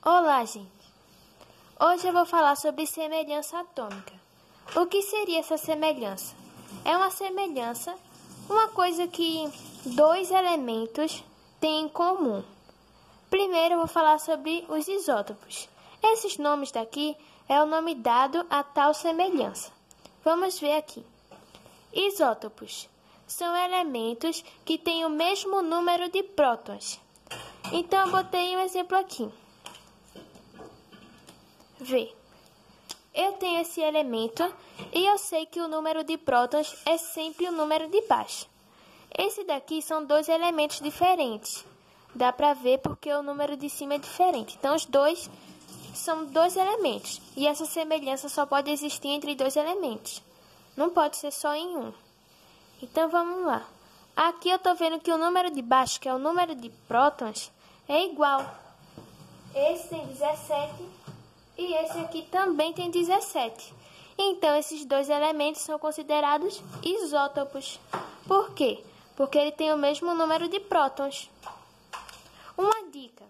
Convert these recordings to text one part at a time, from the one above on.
Olá, gente! Hoje eu vou falar sobre semelhança atômica. O que seria essa semelhança? É uma semelhança, uma coisa que dois elementos têm em comum. Primeiro eu vou falar sobre os isótopos. Esses nomes daqui é o nome dado a tal semelhança. Vamos ver aqui. Isótopos são elementos que têm o mesmo número de prótons. Então eu botei um exemplo aqui. Vê, eu tenho esse elemento e eu sei que o número de prótons é sempre o número de baixo. Esse daqui são dois elementos diferentes. Dá pra ver porque o número de cima é diferente. Então, os dois são dois elementos. E essa semelhança só pode existir entre dois elementos. Não pode ser só em um. Então, vamos lá. Aqui eu estou vendo que o número de baixo, que é o número de prótons, é igual. Esse tem 17 e esse aqui também tem 17. Então, esses dois elementos são considerados isótopos. Por quê? Porque ele tem o mesmo número de prótons. Uma dica.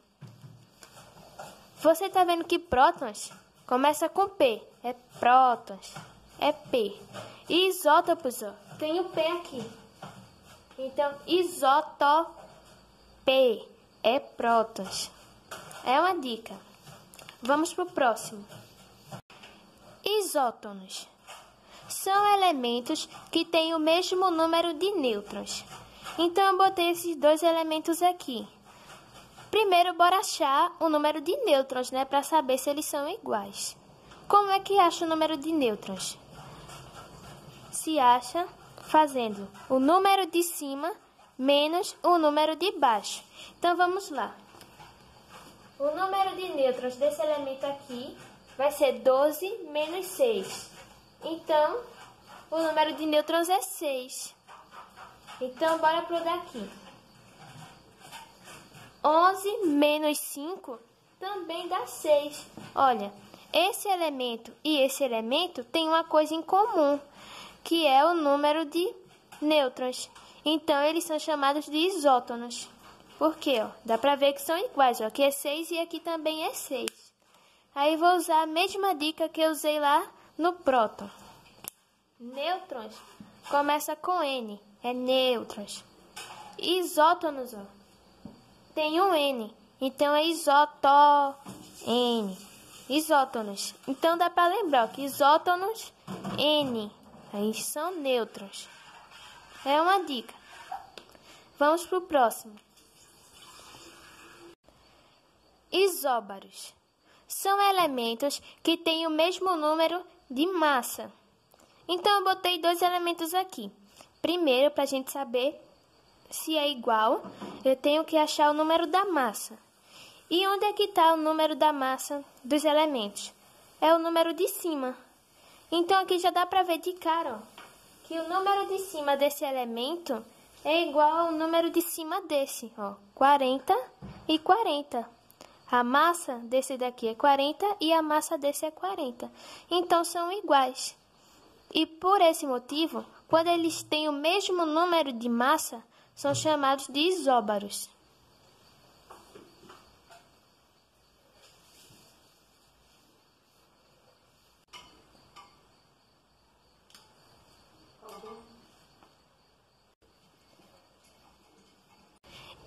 Você está vendo que prótons começa com P. É prótons. É P. E isótopos, ó, tem o P aqui. Então, isótope é prótons. É uma dica. Vamos para o próximo. Isótonos são elementos que têm o mesmo número de nêutrons. Então, eu botei esses dois elementos aqui. Primeiro, bora achar o número de nêutrons, né? Para saber se eles são iguais. Como é que acha o número de nêutrons? Se acha fazendo o número de cima menos o número de baixo. Então, vamos lá. O número de nêutrons desse elemento aqui vai ser 12 menos 6. Então, o número de nêutrons é 6. Então, bora para o daqui. 11 menos 5 também dá 6. Olha, esse elemento e esse elemento têm uma coisa em comum, que é o número de nêutrons. Então, eles são chamados de isótonos. Por quê? Ó, dá pra ver que são iguais. Ó. Aqui é 6 e aqui também é 6. Aí, vou usar a mesma dica que eu usei lá no próton. Nêutrons começa com N. É nêutrons. Isótonos, ó, tem um N. Então, é N. Isótonos. Então, dá pra lembrar ó, que isótonos, N. Aí são nêutrons. É uma dica. Vamos pro próximo. Isóbaros são elementos que têm o mesmo número de massa. Então, eu botei dois elementos aqui. Primeiro, para a gente saber se é igual, eu tenho que achar o número da massa. E onde é que está o número da massa dos elementos? É o número de cima. Então, aqui já dá para ver de cara, ó, que o número de cima desse elemento é igual ao número de cima desse, ó, 40 e 40. A massa desse daqui é 40 e a massa desse é 40. Então, são iguais. E por esse motivo, quando eles têm o mesmo número de massa, são chamados de isóbaros.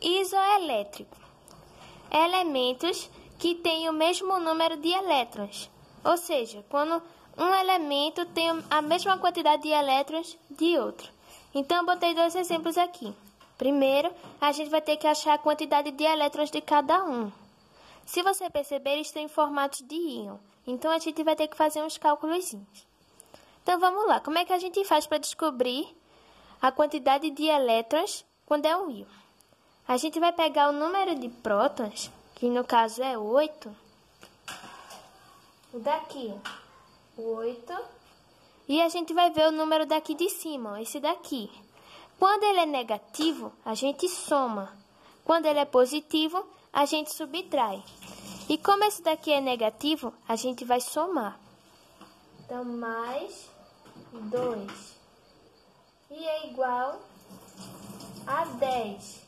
Isoelétrico. Elementos que têm o mesmo número de elétrons. Ou seja, quando um elemento tem a mesma quantidade de elétrons de outro. Então, eu botei dois exemplos aqui. Primeiro, a gente vai ter que achar a quantidade de elétrons de cada um. Se você perceber, eles têm formatos de íon. Então, a gente vai ter que fazer uns cálculos. Então, vamos lá. Como é que a gente faz para descobrir a quantidade de elétrons quando é um íon? A gente vai pegar o número de prótons, que no caso é 8. O daqui, 8. E a gente vai ver o número daqui de cima, ó, esse daqui. Quando ele é negativo, a gente soma. Quando ele é positivo, a gente subtrai. E como esse daqui é negativo, a gente vai somar. Então, mais 2. E é igual a 10.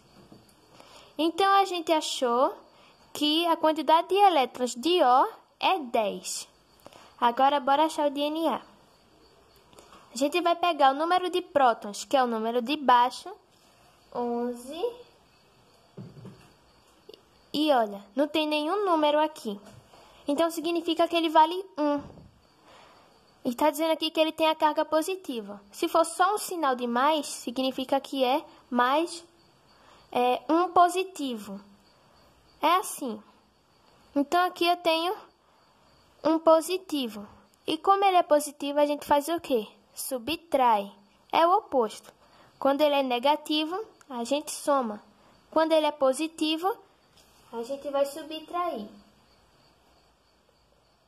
Então, a gente achou que a quantidade de elétrons de O é 10. Agora, bora achar o de Na. A gente vai pegar o número de prótons, que é o número de baixo, 11. E olha, não tem nenhum número aqui. Então, significa que ele vale 1. E está dizendo aqui que ele tem a carga positiva. Se for só um sinal de mais, significa que é mais 1 positivo. É assim. Então, aqui eu tenho um positivo. E como ele é positivo, a gente faz o quê? Subtrai. É o oposto. Quando ele é negativo, a gente soma. Quando ele é positivo, a gente vai subtrair.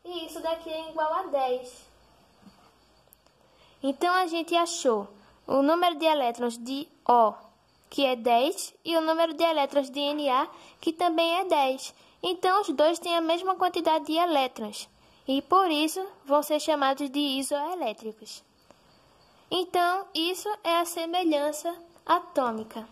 E isso daqui é igual a 10. Então, a gente achou o número de elétrons de O, que é 10, e o número de elétrons de Na, que também é 10. Então, os dois têm a mesma quantidade de elétrons, e por isso vão ser chamados de isoelétricos. Então, isso é a semelhança atômica.